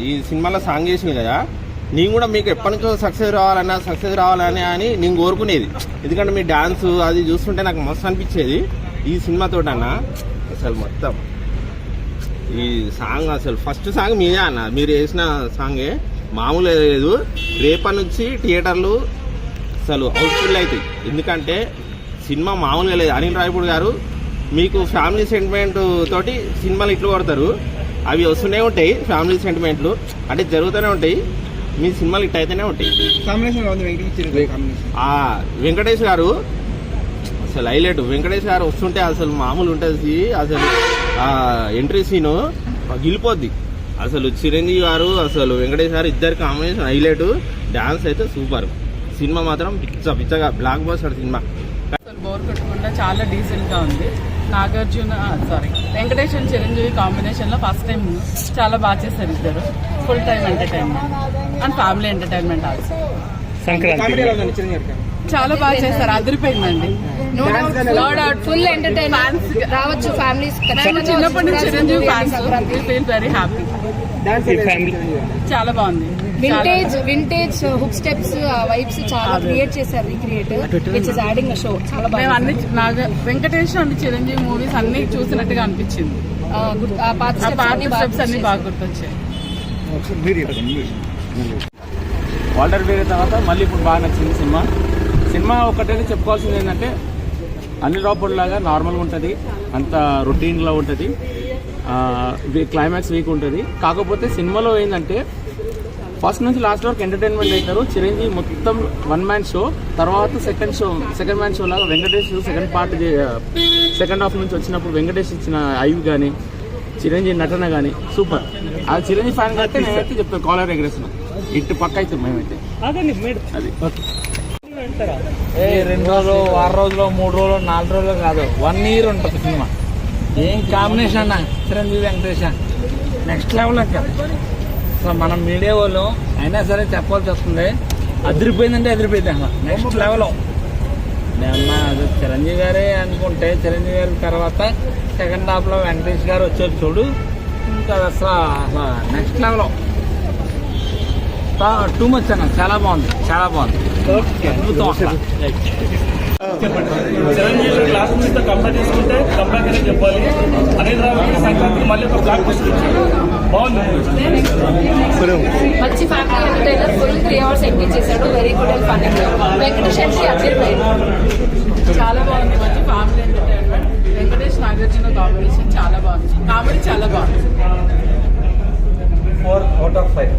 ఈ సినిమాలో సాంగ్ చేసింది కదా, నేను కూడా మీకు ఎప్పటి నుంచో సక్సెస్ రావాలని అని నేను కోరుకునేది. ఎందుకంటే మీ డాన్స్ అది చూస్తుంటే నాకు మస్తు అనిపించేది. ఈ సినిమాతో అన్న అసలు మొత్తం ఈ సాంగ్ అసలు ఫస్ట్ సాంగ్ మీదే అన్న, మీరు వేసిన సాంగే మామూలు లేదు. రేపటి నుంచి థియేటర్లు అసలు హౌస్ఫుల్ అవుతాయి. ఎందుకంటే సినిమా మామూలుగా లేదు. అనిల్ రావిపూడి గారు మీకు ఫ్యామిలీ సెంటిమెంట్ తోటి సినిమాలు ఇట్లు కొడతారు, అవి వస్తూనే ఉంటాయి. ఫ్యామిలీ సెంటిమెంట్లు అంటే జరుగుతూనే ఉంటాయి. మీ సినిమాలు ఇట్ అయితేనే ఉంటాయి. వెంకటేష్ గారు అసలు హైలైట్. వెంకటేష్ గారు వస్తుంటే అసలు మామూలు ఉంటుంది. అసలు ఎంట్రీ సీను గిలిపోద్ది. అసలు చిరంజీవి గారు అసలు వెంకటేష్ గారు ఇద్దరు కాంబినేషన్ హైలైట్. డాన్స్ అయితే సూపర్. సినిమా మాత్రం పిచ్చగా బ్లాక్ బస్టర్ సినిమా. బోర్ కొట్టకుండా చాలా డీసెంట్ గా ఉంది. వెంకటేష్ అండ్ చిరంజీవి కాంబినేషన్ లో ఫస్ట్ టైం చాలా బాగా చేశారు ఇద్దరు. Full time entertainment and family entertainment also. చాలా బాగా చేశారు, అదిరిపోయిందండి. ఫుల్ ఎంటర్టైన్మెంట్ రావచ్చు ఫ్యామిలీస్. చిన్నప్పటి నుంచి Chiranjeevi fans, feel very happy. చాలా బాగుంది. వింటేజ్ హుక్ స్టెప్స్ వైబ్స్ చాలా క్రియేట్ చేశారు. Which is adding show. చాలా బాగా అన్ని వెంకటేష్ అండ్ చిరంజీవి మూవీస్ అన్ని చూసినట్టుగా అనిపించింది. పాత స్టెప్స్ అన్ని బాగా గుర్తొచ్చాయి. వాల్టర్ వేరే తర్వాత మళ్ళీ ఇప్పుడు బాగా నచ్చింది సినిమా. ఒకటైతే చెప్పుకోవాల్సింది ఏంటంటే అనిల్ రావిపూడి లాగా నార్మల్గా ఉంటుంది, అంత రొటీన్లో ఉంటుంది, క్లైమాక్స్ వీక్ ఉంటుంది. కాకపోతే సినిమాలో ఏంటంటే ఫస్ట్ నుంచి లాస్ట్ వరకు ఎంటర్టైన్మెంట్ అవుతారు. చిరంజీవి మొత్తం వన్ మ్యాన్ షో, తర్వాత సెకండ్ మ్యాన్ షో లాగా వెంకటేష్ సెకండ్ హాఫ్ నుంచి వచ్చినప్పుడు వెంకటేష్ ఇచ్చిన ఐవ్ కానీ చిరంజీవి నటన కానీ సూపర్. అది చిరంజీవి ఫ్యాన్ అయితే నేనైతే చెప్తాను కాలర్ ఎగరేసిన ఇటు పక్క అయితే మేమైతే అది 2 రోజులు 6 రోజులు 3 రోజులు 4 రోజులు కాదు 1 year ఉంటుంది సినిమా. ఏం కాంబినేషన్ అన్న చిరంజీవి వెంకటేష్ నెక్స్ట్ లెవెల్. అసలు మనం మీడియా వాళ్ళు అయినా సరే చెప్పాల్సి వస్తుంది, అదిరిపోయిందంటే అదిరిపోయింది అసలు నెక్స్ట్ లెవెల్. అది చిరంజీవి గారే అనుకుంటే చిరంజీవి గారి తర్వాత సెకండ్ హాఫ్లో వెంకటేష్ గారు వచ్చారు చూడు, ఇంకా అసలు నెక్స్ట్ లెవెల్. టూ మచ్ అన్న, చాలా బాగుంది అద్భుతం అసలు. చిరంజీవి లాస్ట్ నుంచి కంపేర్ చేసుకుంటే కంబ్యాక్ అనేది చెప్పాలి. అనేది సంక్రాంతికి మళ్ళీ ఒక బ్లాక్ బస్టర్ బాగుంది. మంచి family entertainer. Full 3 hours engage చేశాడు. Very good and fun. Venkatesh అంటే అదిరిపోయింది. చాలా బాగుంది. మంచి family entertainment. Venkatesh Nagarjuna combination చాలా బాగుంది. కామెడీ చాలా బాగుంది. 4 out of 5.